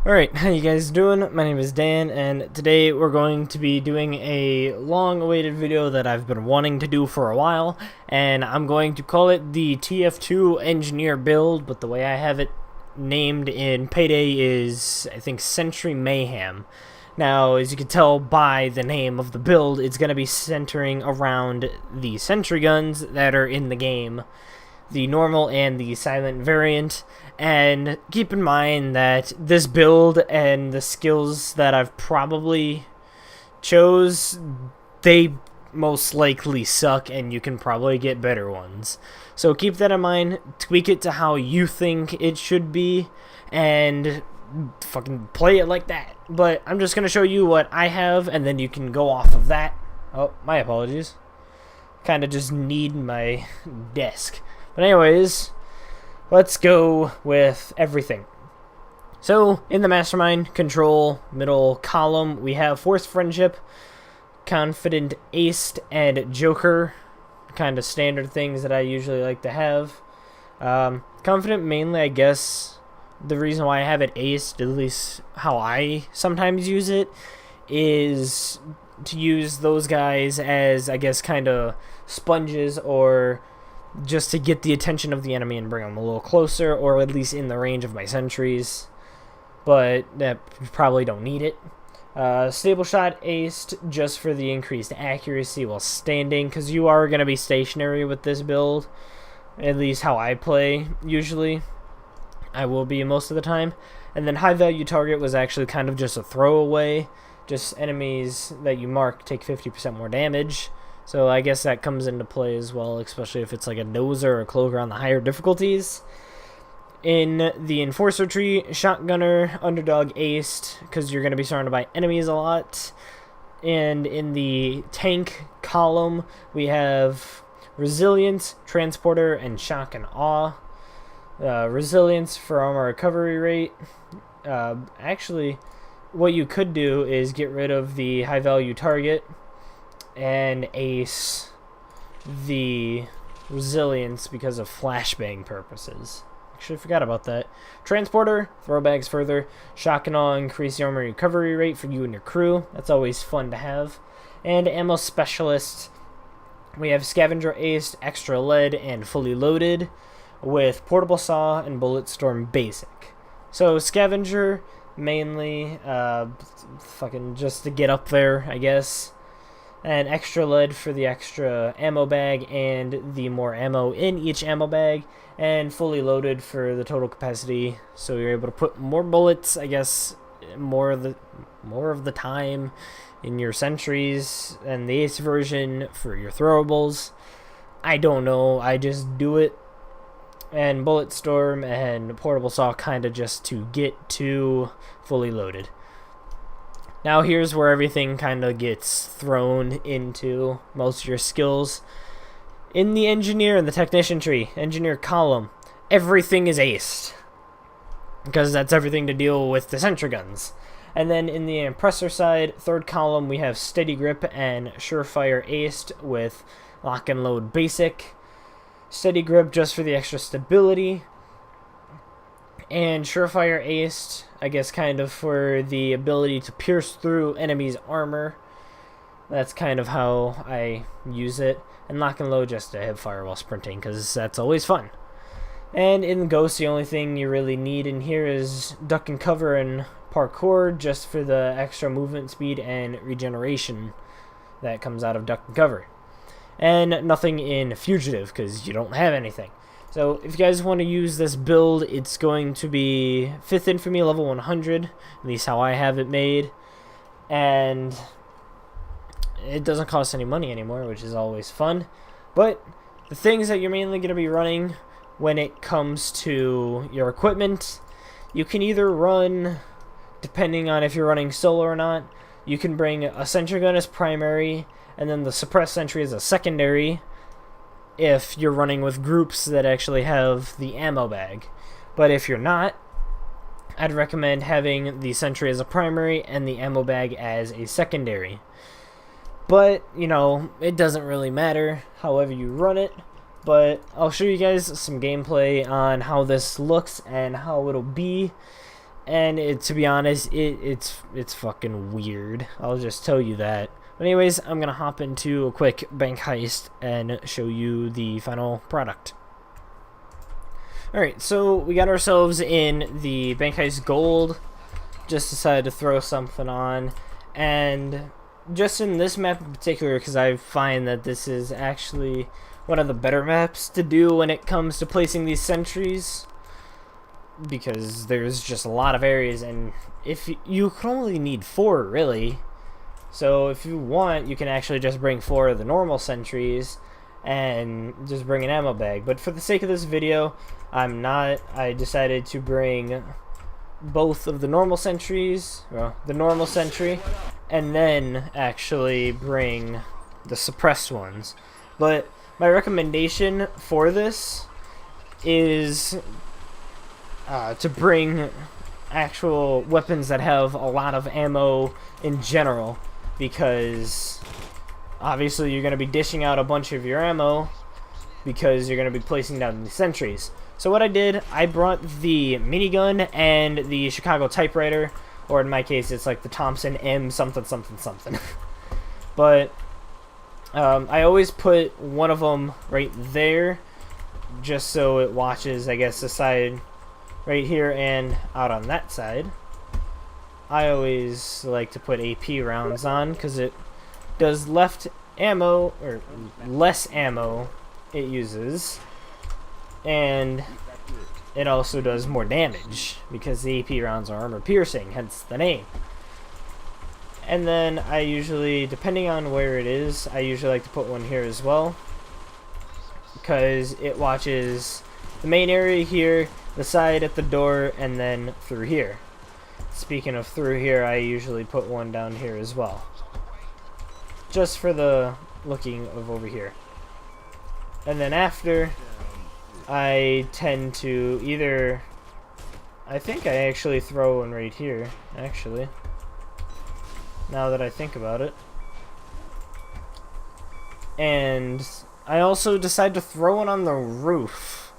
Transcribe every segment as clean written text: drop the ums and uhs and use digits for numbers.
Alright, how you guys doing? My name is Dan, and today we're going to be doing a long-awaited video that I've been wanting to do for a while, and I'm going to call it the TF2 Engineer build, but the way I have it named in Payday is, I think, Sentry Mayhem. Now, as you can tell by the name of the build, it's going to be centering around the sentry guns that are in the game, the normal and the silent variant. And keep in mind that this build and the skills that I've probably chose, they most likely suck, and you can probably get better ones. So keep that in mind, tweak it to how you think it should be, and fucking play it like that. But I'm just going to show you what I have, and then you can go off of that. Oh, my apologies. Kind of just need my desk. But anyways, let's go with everything. So, in the Mastermind control middle column, we have Forced Friendship, Confident Aced, and Joker. Kind of standard things that I usually like to have. Confident mainly, I guess, the reason why I have it aced, at least how I sometimes use it, is to use those guys as, I guess, kind of sponges, or just to get the attention of the enemy and bring them a little closer, or at least in the range of my sentries. But that probably don't need it. Stable Shot aced just for the increased accuracy while standing, because you are going to be stationary with this build, at least how I play usually. I will be most of the time. And then High Value Target was actually kind of just a throwaway. Just enemies that you mark take 50% more damage. So I guess that comes into play as well, especially if it's like a Noser or a Cloaker on the higher difficulties. In the Enforcer tree, Shotgunner, Underdog aced, because you're going to be surrounded by enemies a lot. And in the tank column, we have Resilience, Transporter, and Shock and Awe. Resilience for armor recovery rate. Actually, what you could do is get rid of the high value target and ace the resilience because of flashbang purposes. Actually, I forgot about that. Transporter, throw bags further. Shock and Awe, increase the armor recovery rate for you and your crew. That's always fun to have. And Ammo Specialist, we have Scavenger aced, Extra Lead, and Fully Loaded, with Portable Saw and Bullet Storm Basic. So Scavenger, mainly, fucking just to get up there, I guess. And Extra Lead for the extra ammo bag and the more ammo in each ammo bag. And Fully Loaded for the total capacity, so you're able to put more bullets, I guess, more of the time in your sentries. And the ace version for your throwables. I don't know, I just do it. And Bullet Storm and Portable Saw kind of just to get to Fully Loaded. Now here's where everything kind of gets thrown into most of your skills. In the Engineer and the Technician tree, Engineer column, everything is aced, because that's everything to deal with the sentry guns. And then in the Impressor side, third column, we have Steady Grip and Surefire aced with Lock and Load Basic. Steady Grip just for the extra stability, and Surefire aced, I guess, kind of for the ability to pierce through enemies' armor. That's kind of how I use it. And Lock and Load just to hip fire while sprinting, because that's always fun. And in Ghost, the only thing you really need in here is Duck and Cover and Parkour, just for the extra movement speed and regeneration that comes out of Duck and Cover. And nothing in Fugitive, because you don't have anything. So if you guys want to use this build, it's going to be 5th Infantry level 100, at least how I have it made. And it doesn't cost any money anymore, which is always fun. But the things that you're mainly going to be running when it comes to your equipment, you can either run, depending on if you're running solo or not, you can bring a sentry gun as primary, and then the suppressed sentry as a secondary, if you're running with groups that actually have the ammo bag. But if you're not, I'd recommend having the sentry as a primary and the ammo bag as a secondary. But, you know, it doesn't really matter however you run it. But I'll show you guys some gameplay on how this looks and how it'll be and to be honest, it's fucking weird. I'll just tell you that. But anyways, I'm gonna hop into a quick bank heist and show you the final product. Alright, so we got ourselves in the bank heist gold. Just decided to throw something on, and just in this map in particular, because I find that this is actually one of the better maps to do when it comes to placing these sentries, because there's just a lot of areas, and if you can only need 4 really, so if you want you can actually just bring 4 of the normal sentries and just bring an ammo bag. But for the sake of this video, I decided to bring both of the normal sentries, well, the normal sentry, and then actually bring the suppressed ones. But my recommendation for this is to bring actual weapons that have a lot of ammo in general, because obviously you're going to be dishing out a bunch of your ammo because you're going to be placing down the sentries. So what I did, I brought the minigun and the Chicago typewriter, or in my case it's like the Thompson M something something something. But I always put one of them right there, just so it watches, I guess, the side right here and out on that side. I always like to put AP rounds on because it does less ammo it uses, and it also does more damage because the AP rounds are armor piercing, hence the name. And then I usually, depending on where it is, I usually like to put one here as well, because it watches the main area here, the side at the door, and then through here. Speaking of through here, I usually put one down here as well, just for the looking of over here. And then after, I tend to either, I think I actually throw one right here, actually, now that I think about it. And I also decide to throw one on the roof,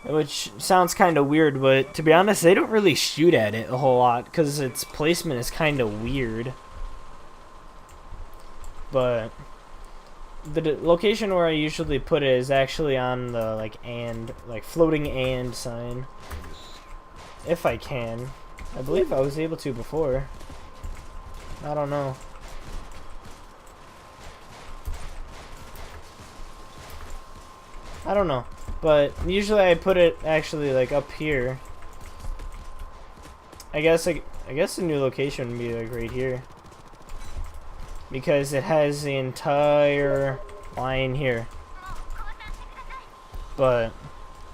which sounds kind of weird, but to be honest, they don't really shoot at it a whole lot because its placement is kind of weird. But the location where I usually put it is actually on the like floating and sign, if I can. I believe I was able to before. I don't know. I don't know, but usually I put it actually like up here. I guess the new location would be like right here, because it has the entire line here. But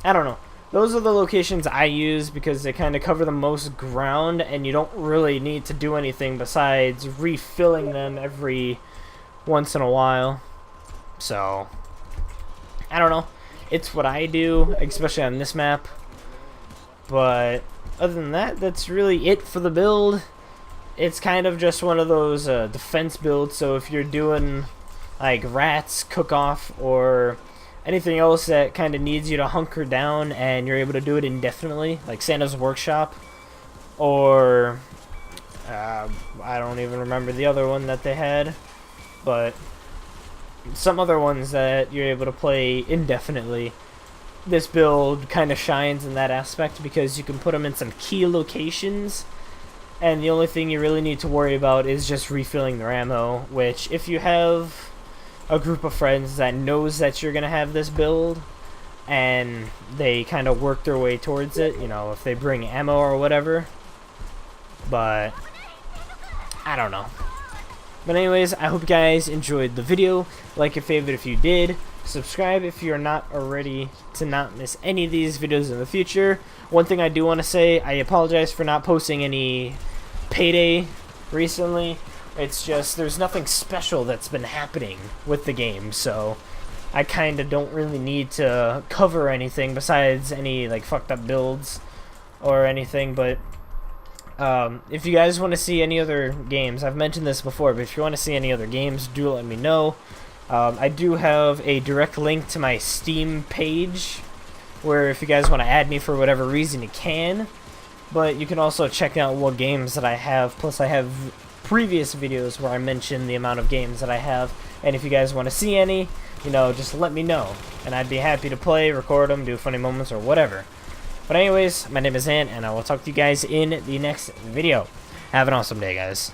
I don't know. Those are the locations I use because they kind of cover the most ground, and you don't really need to do anything besides refilling them every once in a while. So I don't know. It's what I do, especially on this map. But other than that, that's really it for the build. It's kind of just one of those defense builds, so if you're doing like rats, cook-off, or anything else that kind of needs you to hunker down and you're able to do it indefinitely, like Santa's Workshop, or I don't even remember the other one that they had, but some other ones that you're able to play indefinitely. This build kind of shines in that aspect because you can put them in some key locations, and the only thing you really need to worry about is just refilling their ammo, which if you have a group of friends that knows that you're going to have this build and they kind of work their way towards it, you know, if they bring ammo or whatever. But I don't know. But anyways, I hope you guys enjoyed the video. Like and favorite if you did. Subscribe if you're not already to not miss any of these videos in the future. One thing I do want to say, I apologize for not posting any Payday recently. It's just there's nothing special that's been happening with the game, so I kind of don't really need to cover anything besides any like fucked up builds or anything. But if you guys want to see any other games, I've mentioned this before, but if you want to see any other games, do let me know. I do have a direct link to my Steam page, where if you guys want to add me for whatever reason, you can. but you can also check out what games that I have. Plus, I have previous videos where I mention the amount of games that I have, and if you guys want to see any, you know, just let me know, and I'd be happy to play, record them, do funny moments, or whatever. But anyways, my name is Ant, and I will talk to you guys in the next video. Have an awesome day, guys.